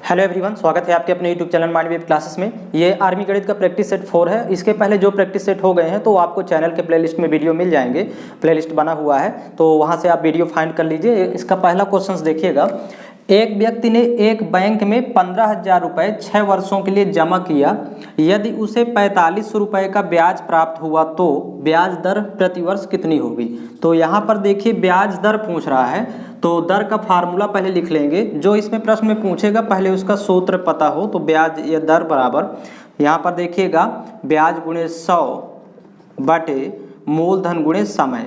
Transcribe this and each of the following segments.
Hello everyone, स्वागत है आपके अपने YouTube channel mind wave classes में। ये आर्मी गणित का प्रैक्टिस सेट 4 है। इसके पहले जो प्रैक्टिस सेट हो गए हैं तो आपको चैनल के प्लेलिस्ट में वीडियो मिल जाएंगे। प्लेलिस्ट बना हुआ है तो वहाँ से आप वीडियो फाइंड कर लीजिए। इसका पहला क्वेश्चन देखिएगा। एक व्यक्ति ने एक बैंक में 15,000 रुपये 6 वर्षों के लिए जमा किया। यदि उसे 4500 रुपये का ब्याज प्राप्त हुआ तो ब्याज दर प्रति वर्ष कितनी होगी। तो यहाँ पर देखिए ब्याज दर पूछ रहा है तो दर का फार्मूला पहले लिख लेंगे। जो इसमें प्रश्न में पूछेगा पहले उसका सूत्र पता हो तो ब्याज या दर बराबर यहाँ पर देखिएगा ब्याज गुणे 100 बटे मूलधन गुणे समय।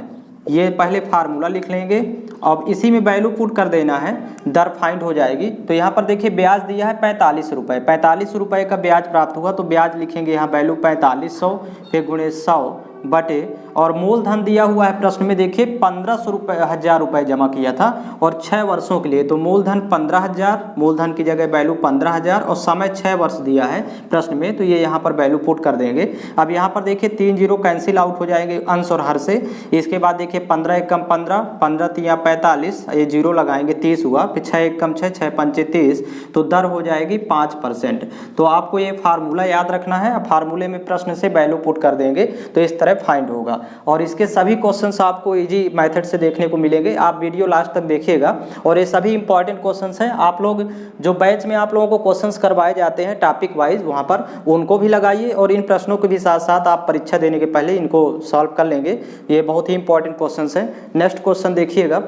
ये पहले फार्मूला लिख लेंगे। अब इसी में वैल्यू पुट कर देना है, दर फाइंड हो जाएगी। तो यहाँ पर देखिए ब्याज दिया है 45 रुपये, 45 रुपये का ब्याज प्राप्त हुआ तो ब्याज लिखेंगे यहाँ वैल्यू 4500 फिर गुणे 100 बटे और मूलधन दिया हुआ है प्रश्न में देखिए 15,000 रुपये जमा किया था और 6 वर्षों के लिए। तो मूलधन 15,000, मूलधन की जगह वैल्यू 15,000 और समय 6 वर्ष दिया है प्रश्न में तो ये यहाँ पर वैल्यू पुट कर देंगे। अब यहाँ पर देखिए 3 जीरो कैंसिल आउट हो जाएंगे अंश और हर से। इसके बाद देखिए 15 एकम 15, 15 तिया 45, ये जीरो लगाएंगे 30 हुआ, फिर 6 एकम 6, 6 पंचे 30, तो दर हो जाएगी 5%। तो आपको ये फार्मूला याद रखना है। फार्मूले में प्रश्न से वैल्यू पुट कर देंगे तो इस तरह फाइंड होगा। और इसके सभी क्वेश्चंस आपको इजी मेथड से देखने को मिलेंगे। आप वीडियो लास्ट तक देखिएगा और ये सभी इंपॉर्टेंट क्वेश्चंस हैं। आप लोग जो बैच में आप लोगों को क्वेश्चंस करवाए जाते हैं टॉपिक वाइज वहां पर उनको भी लगाइए और इन प्रश्नों के भी साथ साथ आप परीक्षा देने के पहले इनको सॉल्व कर लेंगे। ये बहुत ही इंपॉर्टेंट क्वेश्चंस हैं। नेक्स्ट क्वेश्चन देखिएगा।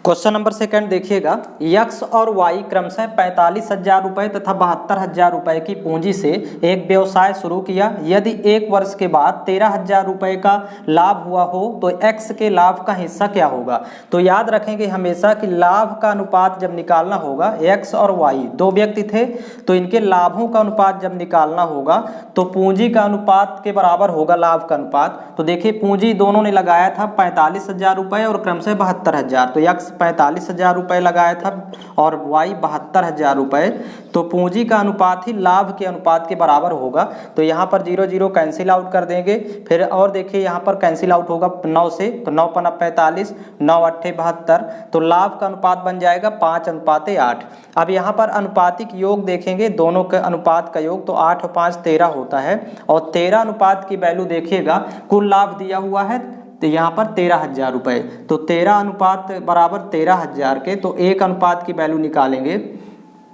क्वेश्चन नंबर 2 देखिएगा। यक्स और वाई क्रमशः 45,000 रुपये तथा 72,000 रुपये की पूंजी से एक व्यवसाय शुरू किया। यदि 1 वर्ष के बाद 13,000 रुपये का लाभ हुआ हो तो एक्स के लाभ का हिस्सा क्या होगा। तो याद रखेंगे हमेशा कि लाभ का अनुपात जब निकालना होगा, एक्स और वाई 2 व्यक्ति थे तो इनके लाभों का अनुपात जब निकालना होगा तो पूंजी का अनुपात के बराबर होगा लाभ का अनुपात। तो देखिए पूंजी दोनों ने लगाया था 45,000 रुपये और क्रमशः 72,000, तो यक्स 45,000 रुपये लगाया था और वाई 72,000 रुपये। तो पूंजी का अनुपात ही लाभ के अनुपात के बराबर होगा। तो यहाँ पर 0 0 कैंसिल आउट कर देंगे। फिर और देखिए यहाँ पर कैंसिल आउट होगा 9 से, तो 9 पना 45, 9 अट्ठे 72, तो लाभ का अनुपात बन जाएगा 5:8। अब यहाँ पर अनुपातिक योग देखेंगे, दोनों के अनुपात का योग तो 8 और 5 13 होता है और 13 अनुपात की वैल्यू देखिएगा। कुल लाभ दिया हुआ है तो यहाँ पर 13,000 रुपये, तो 13 अनुपात बराबर 13,000 के, तो 1 अनुपात की वैल्यू निकालेंगे।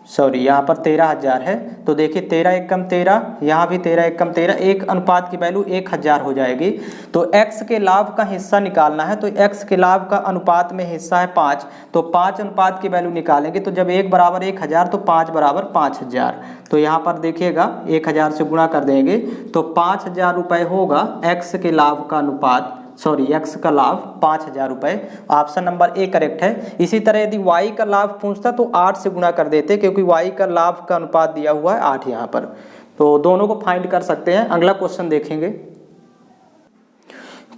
सॉरी यहाँ पर 13,000 है तो देखिए 13 एकम 13, यहाँ भी 13 एकम 13, 1 अनुपात की वैल्यू 1,000 हो जाएगी। तो x के लाभ का हिस्सा निकालना है तो x के लाभ का अनुपात में हिस्सा है 5, तो 5 अनुपात की वैल्यू निकालेंगे। तो जब 1 बराबर 1,000 तो 5 बराबर 5,000, तो यहाँ पर देखिएगा 1,000 से गुणा कर देंगे तो 5,000 रुपये होगा x के लाभ का अनुपात, सॉरी एक्स का लाभ 5,000 रुपये। ऑप्शन नंबर ए करेक्ट है। इसी तरह यदि वाई का लाभ पूछता तो 8 से गुणा कर देते क्योंकि वाई का लाभ का अनुपात दिया हुआ है 8 यहाँ पर, तो दोनों को फाइंड कर सकते हैं। अगला क्वेश्चन देखेंगे।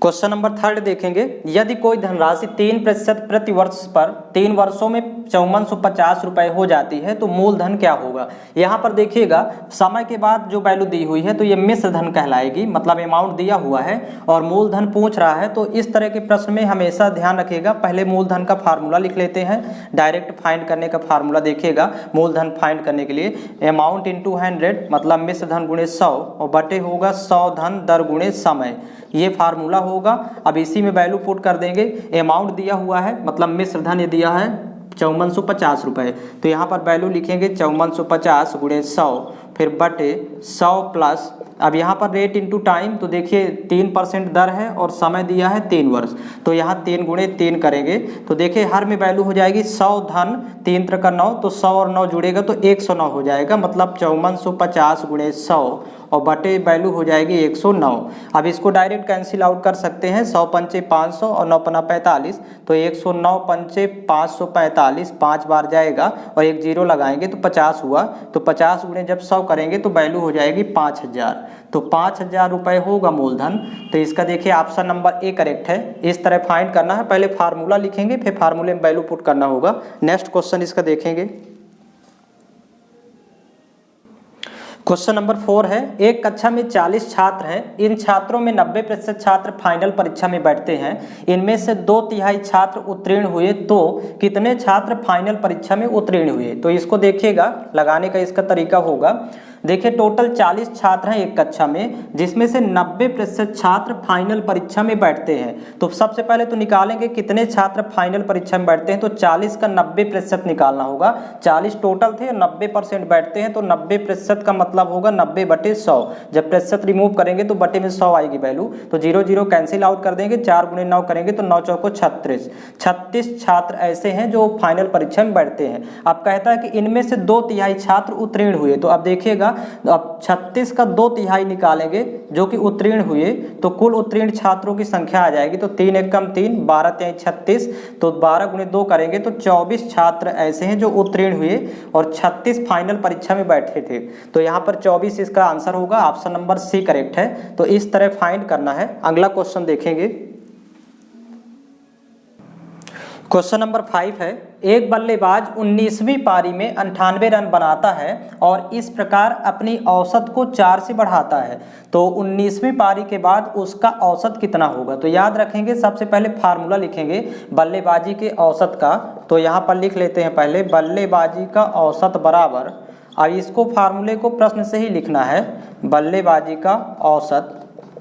क्वेश्चन नंबर 3 देखेंगे। यदि कोई धनराशि 3% प्रति वर्ष पर 3 वर्षों में 5450 रुपये हो जाती है तो मूलधन क्या होगा। यहाँ पर देखिएगा समय के बाद जो वैल्यू दी हुई है तो ये मिश्र धन कहलाएगी, मतलब अमाउंट दिया हुआ है और मूलधन पूछ रहा है। तो इस तरह के प्रश्न में हमेशा ध्यान रखिएगा, पहले मूलधन का फार्मूला लिख लेते हैं। डायरेक्ट फाइंड करने का फार्मूला देखिएगा मूलधन फाइंड करने के लिए अमाउंट इंटू 100, मतलब मिश्र धन गुणे 100 और बटे होगा 100 धन दर गुणे समय, ये फार्मूला होगा। अब इसी में वैल्यू पुट कर देंगे। अमाउंट दिया हुआ है मतलब मिश्र धन ये दिया है 5450 रुपये, तो यहाँ पर वैल्यू लिखेंगे 5450 गुणे 100 फिर बटे 100 प्लस, अब यहाँ पर रेट इंटू टाइम, तो देखिए 3% दर है और समय दिया है 3 वर्ष, तो यहाँ 3 गुणे 3 करेंगे तो देखिए हर में वैल्यू हो जाएगी 100 धन 3 × 9, तो 100 और 9 जुड़ेगा तो 109 हो जाएगा, मतलब 5450 गुणे 100 और बटे वैल्यू हो जाएगी 109। अब इसको डायरेक्ट कैंसिल आउट कर सकते हैं, 100 पंचे 500 और 9 पना 45, तो 109 पंचे 545, 5 बार जाएगा और 1 जीरो लगाएंगे तो 50 हुआ, तो 50 गुणे जब 100 करेंगे तो वैल्यू हो जाएगी 5,000, तो 5,000 रुपये होगा मूलधन। तो इसका देखिए ऑप्शन नंबर ए करेक्ट है। इस तरह फाइंड करना है, पहले फार्मूला लिखेंगे फिर फार्मूले में वैल्यू पुट करना होगा। नेक्स्ट क्वेश्चन इसका देखेंगे। क्वेश्चन नंबर 4 है, एक कक्षा में 40 छात्र हैं। इन छात्रों में 90% छात्र फाइनल परीक्षा में बैठते हैं। इनमें से 2/3 छात्र उत्तीर्ण हुए तो कितने छात्र फाइनल परीक्षा में उत्तीर्ण हुए? तो इसको देखिएगा, लगाने का इसका तरीका होगा। देखिए टोटल 40 छात्र हैं एक कक्षा में, जिसमें से 90% छात्र फाइनल परीक्षा में बैठते हैं। तो सबसे पहले तो निकालेंगे कितने छात्र फाइनल परीक्षा में बैठते हैं। तो 40 का 90% निकालना होगा। 40 टोटल थे, 90% बैठते हैं, तो 90% का मतलब होगा 90/100। जब प्रतिशत रिमूव करेंगे तो बटे में 100 आएगी वैल्यू, तो 0 0 कैंसिल आउट कर देंगे। 4 × 9 करेंगे तो 9 चौको 36। 36 छात्र ऐसे हैं जो फाइनल परीक्षा में बैठते हैं। अब कहता है कि इनमें से 2/3 छात्र उत्तीर्ण हुए। तो अब देखिएगा, अब 36 का 2/3 निकालेंगे जो कि उत्तीर्ण हुए, तो कुल उत्तीर्ण छात्रों की संख्या आ जाएगी। तो 3 × 1 = 3, 12 × 3 = 36, तो 12 × 2 करेंगे तो 24 छात्र ऐसे हैं जो उत्तीर्ण हुए और 36 फाइनल परीक्षा में बैठे थे। तो यहाँ पर 24 इसका आंसर होगा। ऑप्शन नंबर सी करेक्ट है। तो इस तरह फाइंड करना है। अगला क्वेश्चन देखेंगे। क्वेश्चन नंबर 5 है, एक बल्लेबाज 19वीं पारी में 98 रन बनाता है और इस प्रकार अपनी औसत को 4 से बढ़ाता है, तो 19वीं पारी के बाद उसका औसत कितना होगा? तो याद रखेंगे, सबसे पहले फार्मूला लिखेंगे बल्लेबाजी के औसत का। तो यहाँ पर लिख लेते हैं पहले, बल्लेबाजी का औसत बराबर, अब इसको फार्मूले को प्रश्न से ही लिखना है। बल्लेबाजी का औसत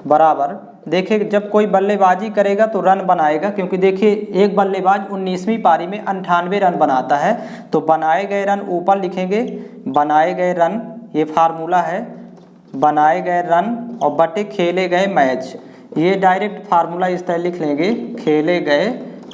बराबर, देखिए जब कोई बल्लेबाजी करेगा तो रन बनाएगा, क्योंकि देखिए एक बल्लेबाज 19वीं पारी में 98 रन बनाता है, तो बनाए गए रन ऊपर लिखेंगे, बनाए गए रन, ये फार्मूला है, बनाए गए रन और बटे खेले गए मैच, ये डायरेक्ट फार्मूला इस तरह लिख लेंगे, खेले गए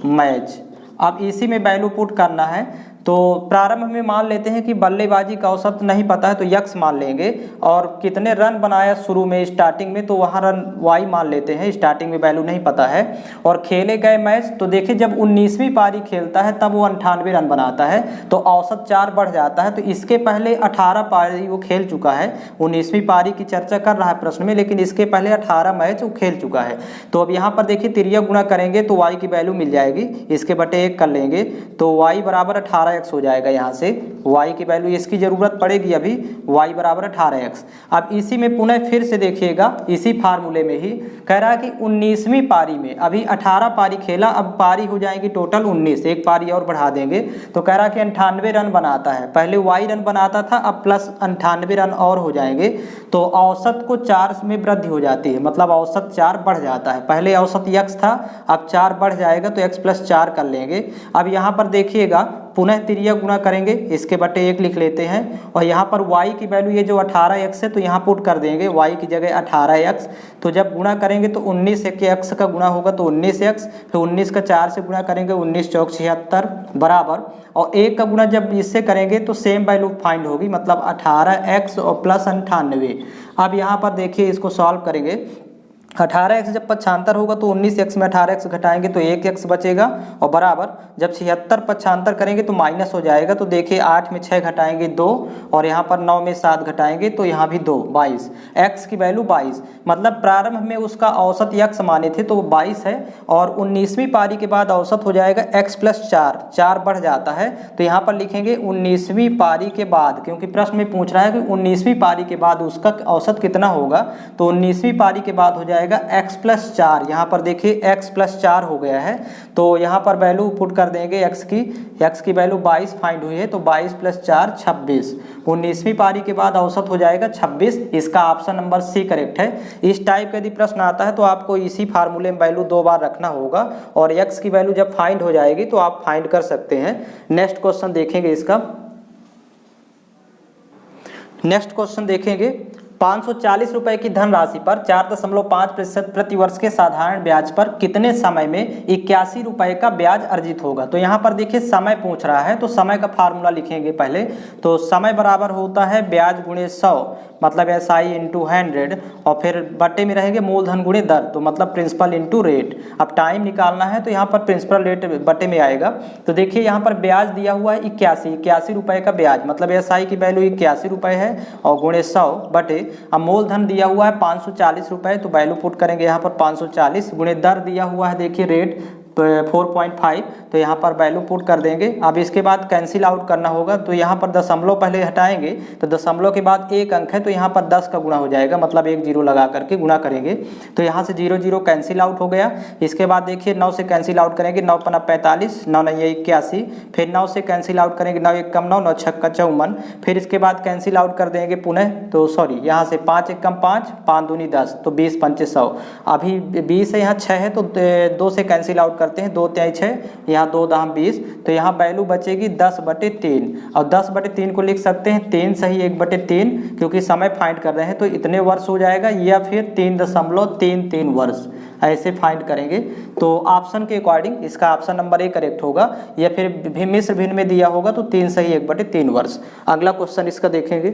मैच। अब इसी में वैल्यू पुट करना है। तो प्रारंभ में मान लेते हैं कि बल्लेबाजी का औसत नहीं पता है तो यक्स मान लेंगे, और कितने रन बनाया शुरू में स्टार्टिंग में, तो वहाँ रन वाई मान लेते हैं, स्टार्टिंग में वैल्यू नहीं पता है। और खेले गए मैच, तो देखिए जब 19वीं पारी खेलता है तब वो 98 रन बनाता है, तो औसत 4 बढ़ जाता है। तो इसके पहले 18 पारी वो खेल चुका है। 19वीं पारी की चर्चा कर रहा है प्रश्न में, लेकिन इसके पहले 18 मैच वो खेल चुका है। तो अब यहाँ पर देखिए तिरिया गुणा करेंगे तो वाई की वैल्यू मिल जाएगी, इसके बटे 1 कर लेंगे, तो वाई बराबर 18x हो जाएगा। यहाँ से y की वैल्यू इसकी जरूरत पड़ेगी अभी, y बराबर 18x। अब इसी में पुनः फिर से देखिएगा, इसी फार्मूले में ही कह रहा है कि 19वीं पारी में, अभी 18 पारी खेला, अब पारी हो जाएगी टोटल 19, एक पारी और बढ़ा देंगे, तो कह रहा है कि 98 रन बनाता है। पहले y रन बनाता था, अब प्लस 98 रन और हो जाएंगे, तो औसत को 4 में वृद्धि हो जाती है, मतलब औसत 4 बढ़ जाता है। पहले औसत x था, अब 4 बढ़ जाएगा तो x + 4 कर लेंगे। अब यहाँ पर देखिएगा पुनः तिरिया गुणा करेंगे, इसके बटे 1 लिख लेते हैं, और यहाँ पर y की वैल्यू ये जो 18x है तो यहाँ पुट कर देंगे, y की जगह 18x। तो जब गुणा करेंगे तो 19 के x का गुणा होगा तो 19x, फिर 19 का 4 से गुणा करेंगे 19 चौक 76 बराबर, और 1 का गुणा जब इससे करेंगे तो सेम वैल्यू फाइंड होगी, मतलब 18x और प्लस 98। अब यहाँ पर देखिए इसको सॉल्व करेंगे, 18x जब 75 होगा तो 19x में 18x घटाएंगे तो 1x बचेगा, और बराबर जब 76 75 करेंगे तो माइनस हो जाएगा। तो देखिए 8 में 6 घटाएंगे 2, और यहाँ पर 9 में 7 घटाएंगे तो यहाँ भी 2, 22, x की वैल्यू 22। मतलब प्रारंभ में उसका औसत x माने थे तो वो 22 है, और 19वीं पारी के बाद औसत हो जाएगा x + 4, 4 बढ़ जाता है। तो यहाँ पर लिखेंगे 19वीं पारी के बाद, क्योंकि प्रश्न में पूछ रहा है कि 19वीं पारी के बाद उसका औसत कितना होगा, तो 19वीं पारी के बाद हो जाएगा x + 4। यहाँ पर देखिए x + 4 हो गया है, तो यहाँ पर वैल्यू पुट कर देंगे x की वैल्यू 22 फाइंड हुई है, तो 22 + 4 26। 19वीं पारी के बाद औसत हो जाएगा 26। इसका ऑप्शन नंबर सी करेक्ट है। इस टाइप का यदि प्रश्न आता है तो आपको इसी फार्मूले में वैल्यू 2 बार रखना होगा, और x की वैल्यू जब फाइंड हो जाएगी तो आप फाइंड कर सकते हैं। नेक्स्ट क्वेश्चन देखेंगे इसका। नेक्स्ट क्वेश्चन देखेंगे, 540 रुपए की धनराशि पर 4.5% प्रति वर्ष के साधारण ब्याज पर कितने समय में 81 रुपए का ब्याज अर्जित होगा? तो यहाँ पर देखिए समय पूछ रहा है, तो समय का फार्मूला लिखेंगे पहले। तो समय बराबर होता है ब्याज गुणे 100, मतलब SI × 100, और फिर बटे में रहेंगे मूलधन गुणे दर, तो मतलब प्रिंसिपल × रेट। अब टाइम निकालना है तो यहाँ पर प्रिंसिपल रेट बटे में आएगा। तो देखिए यहाँ पर ब्याज दिया हुआ है 81 रुपए का ब्याज, मतलब SI की वैल्यू 81 रुपए है, और गुणे 100 बटे, अब मूलधन दिया हुआ है 540 रुपए, तो वैल्यू पुट करेंगे यहाँ पर 540, गुणे दर दिया हुआ है देखिए रेट 4.5, तो यहाँ पर वैल्यू पुट कर देंगे। अब इसके बाद कैंसिल आउट करना होगा, तो यहाँ पर दशमलव पहले हटाएंगे, तो दशमलव के बाद एक अंक है तो यहाँ पर 10 का गुणा हो जाएगा, मतलब एक जीरो लगा करके गुणा करेंगे, तो यहाँ से 0 0 कैंसिल आउट हो गया। इसके बाद देखिए 9 से कैंसिल आउट करेंगे, 9 पना 45, 9 9 81, फिर 9 से कैंसिल आउट करेंगे, 9 1 कम 9, 9 6 54, फिर इसके बाद कैंसिल आउट कर देंगे पुनः, तो सॉरी यहाँ से 5 1 कम 5, 5 दूनी 10, तो 20 पंचे 100। अभी 20 है, यहाँ 6 है तो 2 से कैंसिल आउट करते हैं, 2 3 6, यहाँ 2 दाम 20, तो यहाँ वैल्यू बचेगी 10/3, और 10/3 को लिख सकते हैं 3 सही 1/3, क्योंकि समय फाइंड कर रहे हैं तो इतने वर्ष हो जाएगा, या फिर 3.33 वर्ष ऐसे फाइंड करेंगे। तो ऑप्शन के अकॉर्डिंग इसका ऑप्शन नंबर ए करेक्ट होगा, या फिर मिश्र भिन्न में दिया होगा तो 3 सही 1/3 वर्ष। अगला क्वेश्चन इसका देखेंगे।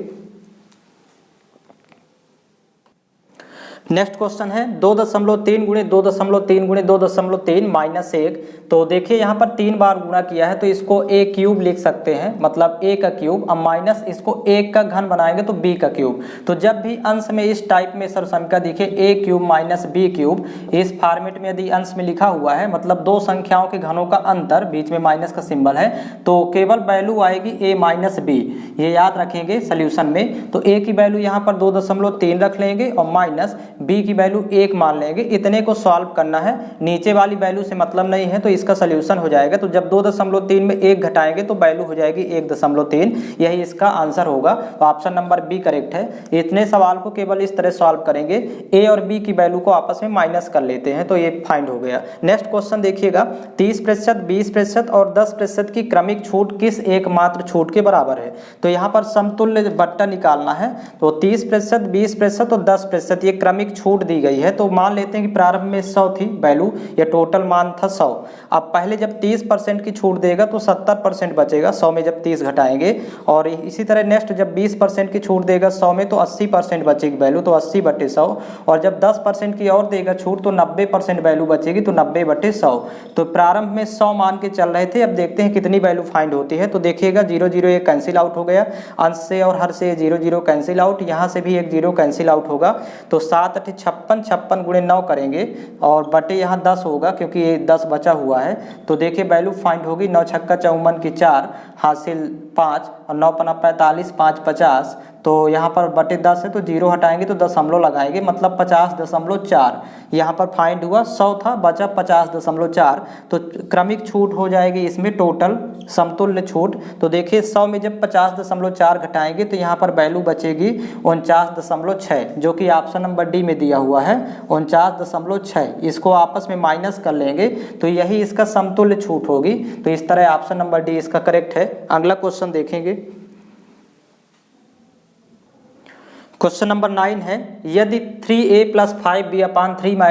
नेक्स्ट क्वेश्चन है 2.3 गुणे 2.3 गुणे 2.3 माइनस 1। तो देखिए यहाँ पर 3 बार गुणा किया है तो इसको a क्यूब लिख सकते हैं, मतलब a का क्यूब। अब माइनस इसको 1 का घन बनाएंगे तो b का क्यूब। तो जब भी अंश में इस टाइप में सर्वसंख्या दिखे a cube minus b cube, इस फॉर्मेट में यदि अंश में लिखा हुआ है, मतलब दो संख्याओं के घनों का अंतर, बीच में माइनस का सिंबल है, तो केवल वैल्यू आएगी a माइनस b, ये याद रखेंगे सोल्यूशन में। तो a की वैल्यू यहाँ पर 2.3 रख लेंगे और माइनस b की वैल्यू 1 मान लेंगे। इतने को सॉल्व करना है, नीचे वाली वैल्यू से मतलब नहीं है, तो इसका सोल्यूशन हो जाएगा। तो जब 2.3 में 1 घटाएंगे तो वैल्यू हो जाएगी 1.3, यही इसका आंसर होगा। तो ऑप्शन नंबर बी करेक्ट है। इतने सवाल को केवल इस तरह सॉल्व करेंगे, a और b की वैल्यू को आपस में माइनस कर लेते हैं, तो ये फाइंड हो गया। नेक्स्ट क्वेश्चन देखिएगा, 30%, 20% और 10% की क्रमिक छूट किस एकमात्र छूट के बराबर है। तो यहाँ पर समतुल्य बट्टा निकालना है। तो 30%, 20% और 10% ये क्रमिक छूट दी गई है। तो मान लेते हैं कि प्रारंभ में 100 थी वैल्यू, या टोटल मान था 100। अब पहले जब 30% की छूट देगा तो 70% बचेगा 100 में जब 30 घटाएंगे, और इसी तरह नेक्स्ट जब 20% की छूट देगा 100 में तो 80% बचेगी वैल्यू, तो 80/100, और जब 10% की और देगा छूट तो 90% वैल्यू बचेगी, तो 90/100। तो प्रारंभ में 100 मान के चल रहे थे, अब देखते हैं कितनी वैल्यू फाइंड होती है। तो देखिएगा 0 0 ये कैंसिल आउट हो गया, अंश से और हर से 0 0 कैंसिल आउट, यहाँ से भी एक 0 कैंसिल आउट होगा। तो 7 8 56, 56 गुणे 9 करेंगे और बटे यहाँ 10 होगा, क्योंकि ये 10 बचा हुआ है। तो देखिए वैल्यू फाइंड होगी, 9 छक्का 54 की 4 हासिल 5, और 9 पना 45, 5 50, तो यहाँ पर बटे 10 है तो 0 हटाएंगे तो दशमलव लगाएंगे, मतलब 50.4। यहाँ पर फाइंड हुआ 100 था, बचा 50.4, तो क्रमिक छूट हो जाएगी इसमें टोटल समतुल्य छूट। तो देखिए 100 में जब 50.4 घटाएंगे तो यहाँ पर वैल्यू बचेगी 49.6, जो कि ऑप्शन नंबर डी में दिया हुआ है 49.6। इसको आपस में माइनस कर लेंगे तो यही इसका समतुल्य छूट होगी। तो इस तरह ऑप्शन नंबर डी इसका करेक्ट है। अगला क्वेश्चन देखेंगे। क्वेश्चन नंबर 9 है, यदि 3a + 5b अपान 3a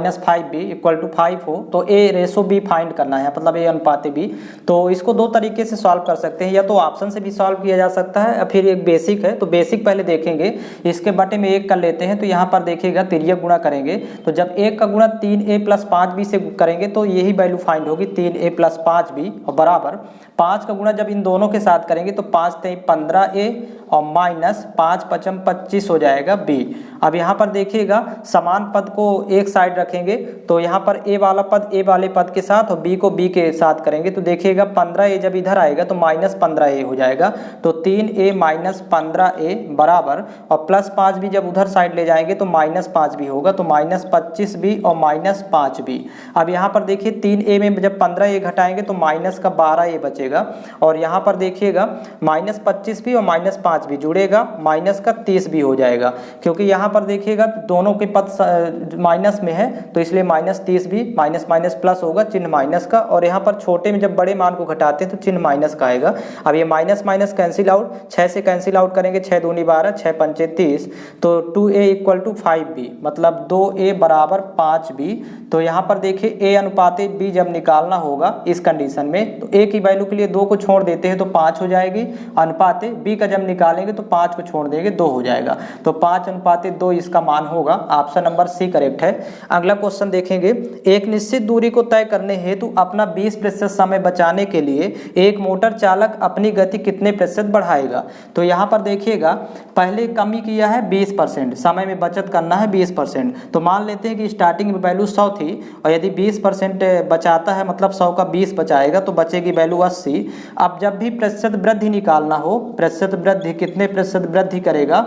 - 5b = 5 हो तो a रेशो b फाइंड करना है, मतलब a अनुपात b। तो इसको दो तरीके से सॉल्व कर सकते हैं, या तो ऑप्शन से भी सॉल्व किया जा सकता है, या फिर एक बेसिक है। तो बेसिक पहले देखेंगे, इसके बटे में 1 कर लेते हैं। तो यहाँ पर देखिएगा तिर्यक गुणा करेंगे, तो जब 1 का गुणा 3a + 5b से करेंगे तो यही वैल्यू फाइंड होगी 3a + 5b, और बराबर 5 का गुणा जब इन दोनों के साथ करेंगे तो 5 3 15a और माइनस 5 5 25 हो जाएगा b। अब यहाँ पर देखिएगा समान पद को एक साइड रखेंगे, तो यहाँ पर a वाला पद a वाले पद के साथ और b को b के साथ करेंगे, तो देखिएगा 15a जब इधर आएगा तो -15a हो जाएगा, तो 3a - 15a बराबर, और +5 भी जब उधर साइड ले जाएंगे तो -5 भी होगा, तो -25b और -5b। अब यहाँ पर देखिए 3a में जब 15a घटाएंगे तो माइनस का 12a बचेगा, और यहाँ पर देखिएगा -25b और -5 भी जुड़ेगा, माइनस का 30 भी हो जाएगा, क्योंकि यहाँ पर देखिएगा दोनों के पद माइनस में है तो इसलिए -30 भी, माइनस माइनस प्लस होगा, चिन्ह माइनस का, और यहाँ पर छोटे में जब बड़े मान को घटाते हैं तो चिन्ह माइनस का आएगा। अब ये माइनस माइनस कैंसिल आउट, 6 से कैंसिल आउट करेंगे, 6 दूनी 12, 6 पंचे 30, तो 2a = 5b, मतलब 2a बराबर 5b। तो यहाँ पर देखिए a अनुपात b जब निकालना होगा इस कंडीशन में, तो a की वैल्यू के लिए 2 को छोड़ देते हैं तो 5 हो जाएगी, अनुपात b का जब निकाल निकालेंगे तो 5 को छोड़ देंगे 2 हो जाएगा, तो 5:2 इसका मान होगा। ऑप्शन नंबर सी करेक्ट है। अगला क्वेश्चन देखेंगे, एक निश्चित दूरी को तय करने हेतु अपना 20% समय बचाने के लिए एक मोटर चालक अपनी गति कितने प्रतिशत बढ़ाएगा। तो यहाँ पर देखिएगा पहले कमी किया है 20%, समय में बचत करना है 20%, तो मान लेते हैं कि स्टार्टिंग में वैल्यू 100 थी और यदि 20% बचाता है मतलब 100 का 20 बचाएगा तो बचेगी वैल्यू 80। अब जब भी प्रतिशत वृद्धि निकालना हो, प्रतिशत वृद्धि कितने प्रतिशत वृद्धि करेगा,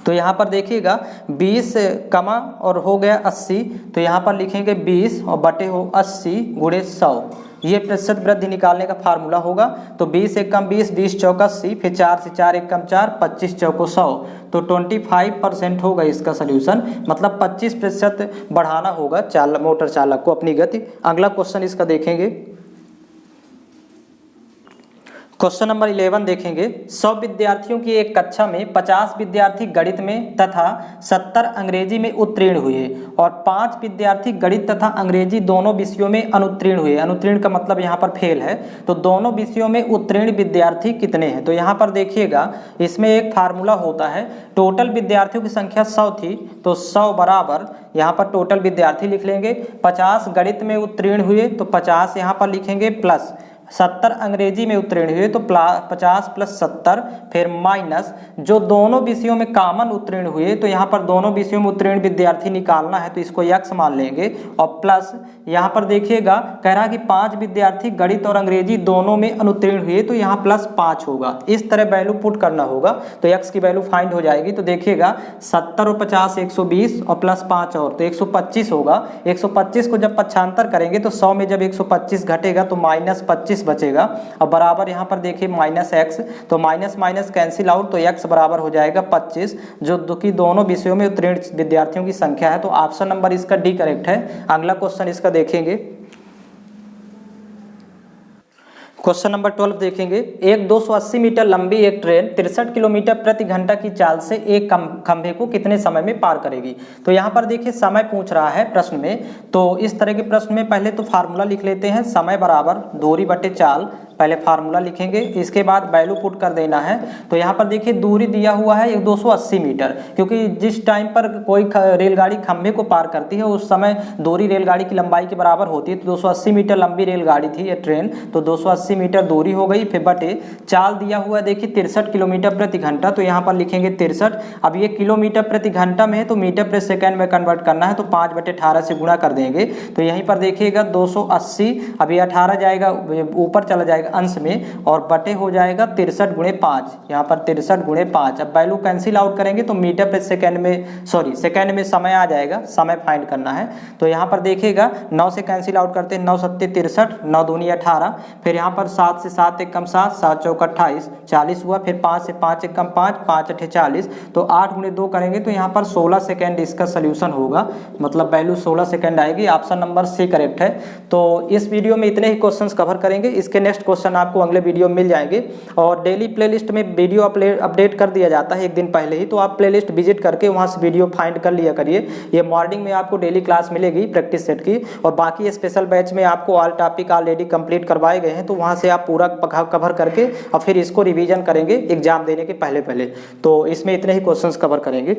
तो यहाँ पर देखिएगा 20 कमा और हो गया 80, तो यहाँ पर लिखेंगे 20 और बटे हो 80 गुणे 100, ये प्रतिशत वृद्धि निकालने का फार्मूला होगा। तो 20 एक कम 20, 20 चौका 80, फिर 4 से 4 एक कम 4, 25 चौको 100, तो 25% होगा इसका सोल्यूशन, मतलब 25% बढ़ाना होगा मोटर चालक को अपनी गति। अगला क्वेश्चन इसका देखेंगे, क्वेश्चन नंबर 11 देखेंगे, 100 विद्यार्थियों की एक कक्षा में 50 विद्यार्थी गणित में तथा 70 अंग्रेजी में उत्तीर्ण हुए और 5 विद्यार्थी गणित तथा अंग्रेजी दोनों विषयों में अनुत्तीर्ण हुए। अनुत्तीर्ण का मतलब यहाँ पर फेल है, तो दोनों विषयों में उत्तीर्ण विद्यार्थी कितने हैं। तो यहाँ पर देखिएगा इसमें एक फार्मूला होता है, टोटल विद्यार्थियों की संख्या 100 थी तो 100 बराबर यहाँ पर टोटल विद्यार्थी लिख लेंगे, 50 गणित में उत्तीर्ण हुए तो 50 यहाँ पर लिखेंगे प्लस 70 अंग्रेजी में उत्तीर्ण हुए तो 50 प्लस 70, फिर माइनस जो दोनों विषयों में कॉमन उत्तीर्ण हुए, तो यहाँ पर दोनों विषयों में उत्तीर्ण विद्यार्थी निकालना है तो इसको x मान लेंगे, और प्लस यहाँ पर देखिएगा कह रहा है कि 5 विद्यार्थी गणित और अंग्रेजी दोनों में अनुत्तीर्ण हुए तो यहाँ प्लस 5 होगा। इस तरह वैल्यू पुट करना होगा तो x की वैल्यू फाइंड हो जाएगी। तो देखिएगा 70 और 50 120 और प्लस 5 और तो 125 होगा। 125 को जब पक्षांतर करेंगे तो 100 में जब 125 घटेगा तो -25 बचेगा, और बराबर यहाँ पर देखिए -x, तो माइनस माइनस कैंसिल आउट, तो x बराबर हो जाएगा 25, जो कि दोनों विषयों में उत्तीर्ण विद्यार्थियों की संख्या है। तो ऑप्शन नंबर इसका डी करेक्ट है। अगला क्वेश्चन इसका देखेंगे, क्वेश्चन नंबर 12 देखेंगे, एक 280 मीटर लंबी एक ट्रेन 63 किलोमीटर प्रति घंटा की चाल से एक खंभे को कितने समय में पार करेगी। तो यहाँ पर देखिए समय पूछ रहा है प्रश्न में, तो इस तरह के प्रश्न में पहले तो फार्मूला लिख लेते हैं, समय बराबर दूरी बटे चाल, पहले फार्मूला लिखेंगे, इसके बाद वैल्यू पुट कर देना है। तो यहाँ पर देखिए दूरी दिया हुआ है 280 मीटर, क्योंकि जिस टाइम पर कोई रेलगाड़ी खंभे को पार करती है उस समय दूरी रेलगाड़ी की लंबाई के बराबर होती है। तो 280 मीटर लंबी रेलगाड़ी थी ये ट्रेन, तो 280 मीटर दूरी हो गई, फिर बटे चाल दिया हुआ है देखिए 63 किलोमीटर प्रति घंटा, तो यहाँ पर लिखेंगे 63। अब ये किलोमीटर प्रति घंटा में है तो मीटर प्रति सेकंड में कन्वर्ट करना है, तो 5/18 से गुणा कर देंगे। तो यहीं पर देखिएगा 280, अब ये 18 जाएगा ऊपर चला जाएगा अंश में, और बटे हो जाएगा 63 गुणे 5, यहाँ पर 63 गुणे 5। अब वैल्यू कैंसिल आउट करेंगे तो मीटर प्रति सेकंड में सेकंड में समय आ जाएगा, समय फाइंड करना है। तो यहाँ पर देखिएगा 9 से कैंसिल आउट करते हैं, 9 7 63, 9 दूनी 18, फिर यहाँ पर 7 से 7 एक कम 7, 7 चौक 28, 40 हुआ, फिर 5 से 5 एक कम 5, 5 8 40, तो 8 गुणे 2 करेंगे तो यहाँ पर 16 सेकेंड इसका सोल्यूशन होगा, मतलब वैल्यू 16 सेकेंड आएगी। ऑप्शन नंबर सी करेक्ट है। तो इस वीडियो में इतने ही क्वेश्चंस कवर करेंगे, इसके नेक्स्ट क्वेश्चन आपको अगले वीडियो में मिल जाएंगे, और डेली प्लेलिस्ट में वीडियो अपडेट कर दिया जाता है एक दिन पहले ही, तो आप प्लेलिस्ट विजिट करके वहाँ से वीडियो फाइंड कर लिया करिए। ये मॉर्निंग में आपको डेली क्लास मिलेगी प्रैक्टिस सेट की, और बाकी स्पेशल बैच में आपको ऑल टॉपिक ऑलरेडी कंप्लीट करवाए गए हैं, तो वहाँ से आप पूरा कवर करके और फिर इसको रिवीजन करेंगे एग्जाम देने के पहले। तो इसमें इतने ही क्वेश्चंस कवर करेंगे।